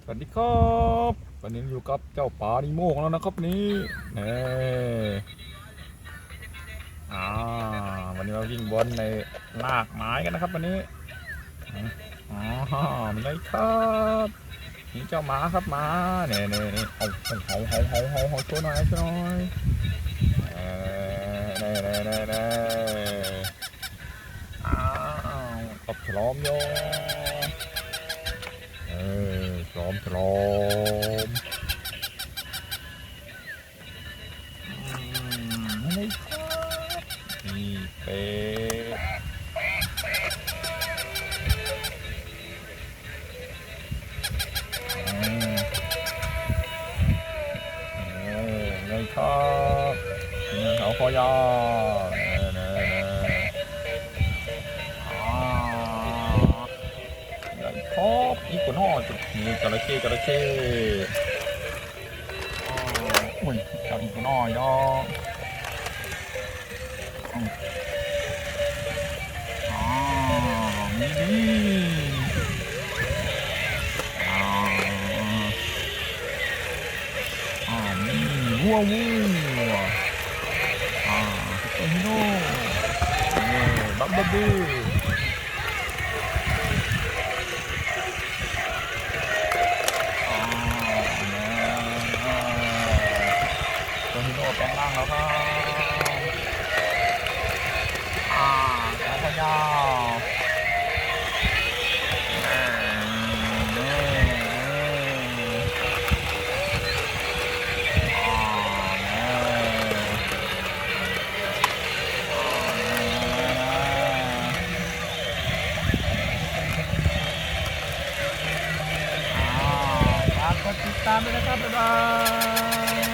สวัสดีครับวันนี้อยู่กับเจ้าป่านิโมของเรานะครับนี่นี่อ่าวันนี้เราวิ่งบนในรากไม้กันนะครับวันนี้อ๋อมีอะไรครับนี่เจ้าหมาครับหมาเนี่ยเอาช่วยหน่อยช่วยหน่อยเน่อ้าวตบฉลอมโยฉลอมไม่ครับนี่เป็ดไงครับนี่เขาคอยาวไงครับอีกคนห่อจุดนี่จระเข้โอ้ยจับอีกคนห่อยอนี่นี่วัวโอ้โหบับเบิ้ลตัวฮีโร่แปลงร่างแล้วครับแล้วก็ยาวฝากกดติดตามด้วยนะครับบ๊ายบาย